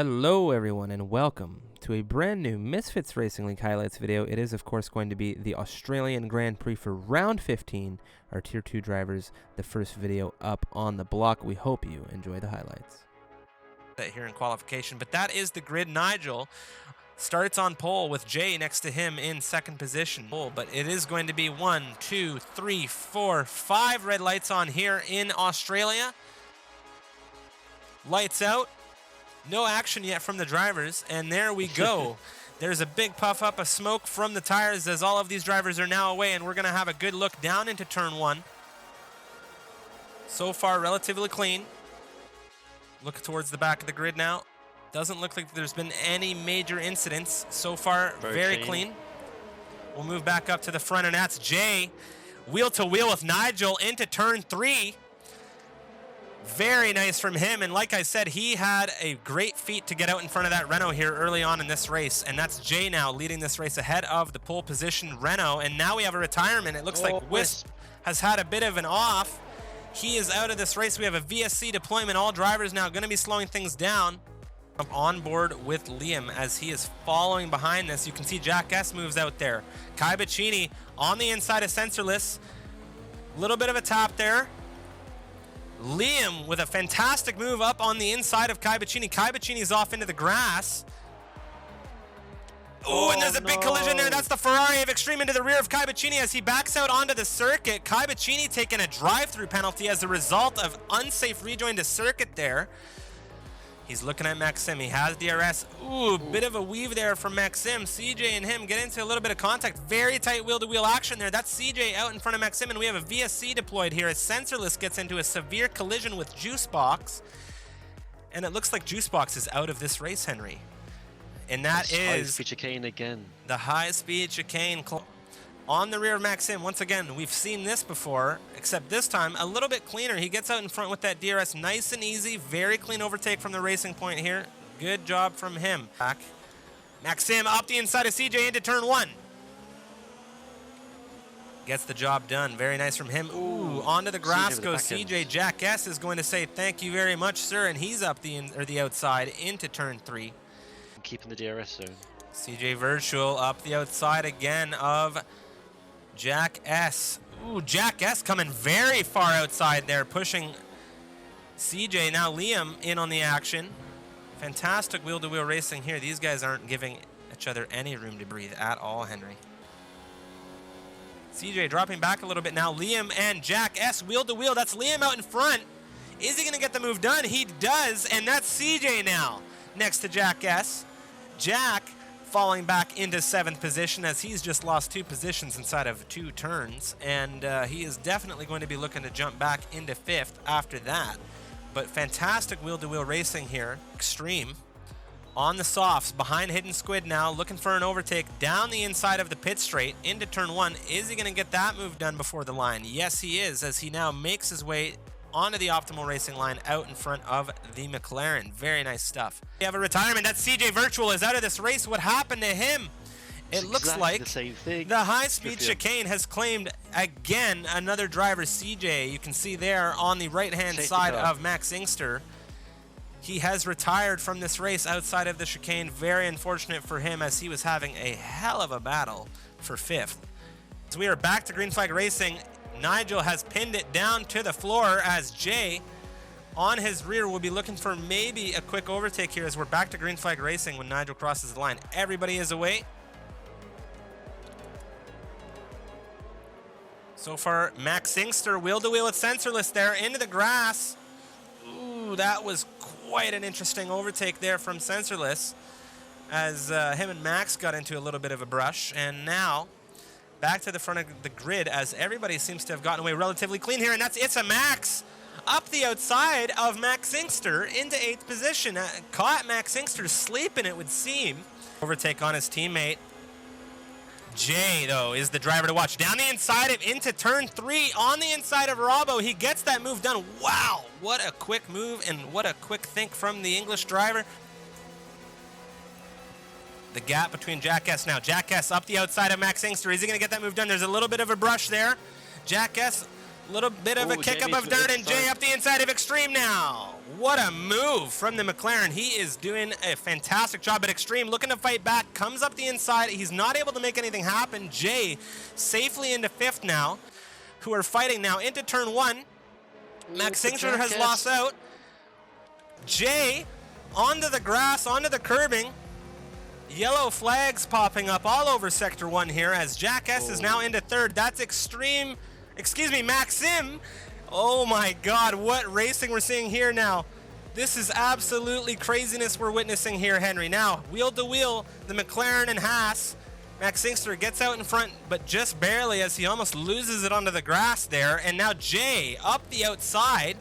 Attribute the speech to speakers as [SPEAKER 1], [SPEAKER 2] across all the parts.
[SPEAKER 1] Hello everyone and welcome to a brand new Misfits Racing League highlights video. It is of course going to be the Australian Grand Prix for round 15, our tier 2 drivers, the first video up on the block. We hope you enjoy the highlights.
[SPEAKER 2] Here in qualification, but that is the grid. Nigel starts on pole with Jay next to him in second position. But it is going to be 1, 2, 3, 4, 5 red lights on here in Australia. Lights out. No action yet from the drivers, and there we go. There's a big puff up of smoke from the tires as all of these drivers are now away, and we're going to have a good look down into turn 1. So far, relatively clean. Look towards the back of the grid now. Doesn't look like there's been any major incidents. So far, very clean. We'll move back up to the front, and that's Jay. Wheel to wheel with Nigel into turn 3. Very nice from him, and like I said, he had a great feat to get out in front of that Renault here early on in this race, and that's Jay now leading this race ahead of the pole position Renault, and now we have a retirement. It looks like Wisp has had a bit of an off. He is out of this race. We have a VSC deployment. All drivers now going to be slowing things down. On board with Liam as he is following behind this. You can see Jack S moves out there. Kai Bacchini on the inside of Sensorless. Little bit of a tap there. Liam with a fantastic move up on the inside of Kai Bacchini. Kai Bacchini's off into the grass. Oh, and there's a big collision there. That's the Ferrari of Extreme into the rear of Kai Bacchini as he backs out onto the circuit. Kai Bacchini taking a drive-through penalty as a result of unsafe rejoin to circuit there. He's looking at Maxim. He has DRS. Ooh, bit of a weave there from Maxim. CJ and him get into a little bit of contact. Very tight wheel-to-wheel action there. That's CJ out in front of Maxim, and we have a VSC deployed here as Sensorless gets into a severe collision with Juicebox. And it looks like Juicebox is out of this race, Henry. And that is
[SPEAKER 3] high-speed chicane again.
[SPEAKER 2] The high-speed chicane on the rear of Maxim. Once again, we've seen this before, except this time a little bit cleaner. He gets out in front with that DRS nice and easy. Very clean overtake from the racing point here. Good job from him. Back. Maxim up the inside of CJ into turn 1. Gets the job done. Very nice from him. Ooh, onto the grass goes CJ. Jack S is going to say thank you very much, sir, and he's up the outside into turn 3.
[SPEAKER 3] Keeping the DRS zone.
[SPEAKER 2] CJ Virtual up the outside again of Jack S. Ooh, Jack S coming very far outside there, pushing CJ. Now Liam in on the action. Fantastic wheel-to-wheel racing here. These guys aren't giving each other any room to breathe at all, Henry. CJ dropping back a little bit now. Liam and Jack S wheel-to-wheel. That's Liam out in front. Is he going to get the move done? He does, and that's CJ now next to Jack S. Jack falling back into 7th position as he's just lost 2 positions inside of 2 turns, and he is definitely going to be looking to jump back into 5th after that. But fantastic wheel-to-wheel racing here. Extreme on the softs behind Hidden Squid now, looking for an overtake down the inside of the pit straight into turn 1. Is he going to get that move done before the line? Yes, he is, as he now makes his way onto the optimal racing line out in front of the McLaren. Very nice stuff. We have a retirement. That CJ Virtual is out of this race. What happened to him? It looks like
[SPEAKER 3] the same thing.
[SPEAKER 2] The high-speed chicane has claimed again another driver, CJ. You can see there on the right-hand side of Max Inkster. He has retired from this race outside of the chicane. Very unfortunate for him as he was having a hell of a battle for 5th. So we are back to green flag racing. Nigel has pinned it down to the floor as Jay on his rear will be looking for maybe a quick overtake here as we're back to green flag racing when Nigel crosses the line. Everybody is away. So far, Max Inkster wheel-to-wheel with Sensorless there into the grass. Ooh, that was quite an interesting overtake there from Sensorless as him and Max got into a little bit of a brush. And now back to the front of the grid as everybody seems to have gotten away relatively clean here, and it's a Max up the outside of Max Inkster into 8th position. Caught Max Inkster sleeping, it would seem. Overtake on his teammate. Jay, though, is the driver to watch. Down the inside of into turn 3 on the inside of Robbo. He gets that move done. Wow, what a quick move and what a quick think from the English driver. The gap between Jack S now. Jack S up the outside of Max Inkster. Is he going to get that move done? There's a little bit of a brush there. Jack S, a little bit of a kick up of dirt, and Jay up the inside of Extreme now. What a move from the McLaren. He is doing a fantastic job at Extreme, looking to fight back, comes up the inside. He's not able to make anything happen. Jay safely into 5th now, who are fighting now into turn 1. Max Singster has lost out. Jay onto the grass, onto the curbing. Yellow flags popping up all over Sector 1 here as Jack S is now into 3rd. That's Maxim. Oh my God, what racing we're seeing here now. This is absolutely craziness we're witnessing here, Henry. Now, wheel to wheel, the McLaren and Haas. Max Singster gets out in front, but just barely as he almost loses it onto the grass there. And now Jay up the outside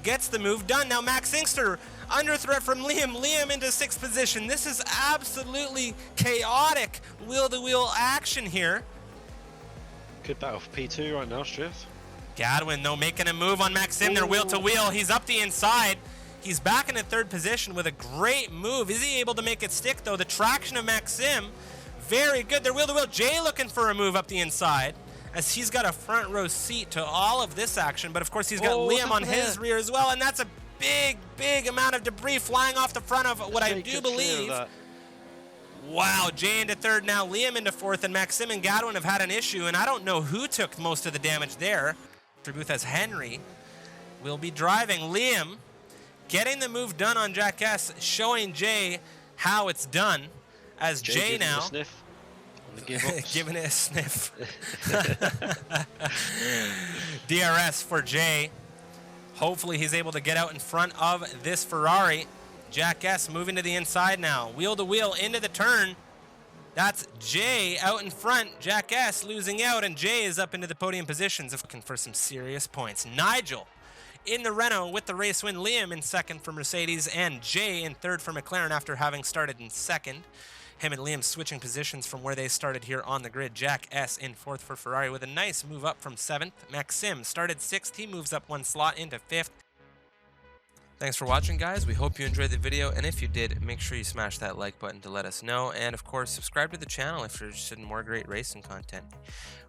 [SPEAKER 2] gets the move done. Now Max Singster under threat from Liam. Liam into 6th position. This is absolutely chaotic wheel to wheel action here.
[SPEAKER 3] Good battle for P2 right now, Striff.
[SPEAKER 2] Gadwin, though, making a move on Maxim. They're wheel to wheel. He's up the inside. He's back into 3rd position with a great move. Is he able to make it stick, though? The traction of Maxim, very good. They're wheel to wheel. Jay looking for a move up the inside as he's got a front row seat to all of this action. But, of course, he's got Liam on his rear as well. And that's a big, big amount of debris flying off the front of what I do believe. Wow, Jay into 3rd now. Liam into 4th. And Maxim and Gadwin have had an issue. And I don't know who took most of the damage there. Booth as Henry will be driving. Liam getting the move done on Jack S, showing Jay how it's done as Jay now giving it a sniff. DRS for Jay. Hopefully he's able to get out in front of this Ferrari. Jack S moving to the inside now. Wheel to wheel into the turn. That's Jay out in front. Jack S losing out, and Jay is up into the podium positions, looking for some serious points. Nigel in the Renault with the race win. Liam in 2nd for Mercedes, and Jay in 3rd for McLaren after having started in 2nd. Him and Liam switching positions from where they started here on the grid. Jack S in 4th for Ferrari with a nice move up from 7th. Maxim started 6th. He moves up 1 slot into 5th. Thanks for watching, guys. We hope you enjoyed the video, and if you did, make sure you smash that like button to let us know, and of course subscribe to the channel if you're interested in more great racing content.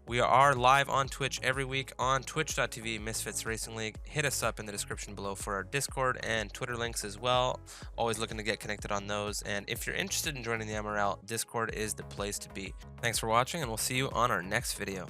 [SPEAKER 2] We are live on Twitch every week on twitch.tv Misfits Racing League. Hit us up in the description below for our Discord and Twitter links as well. Always looking to get connected on those, and if you're interested in joining the MRL, Discord is the place to be. Thanks for watching, and we'll see you on our next video.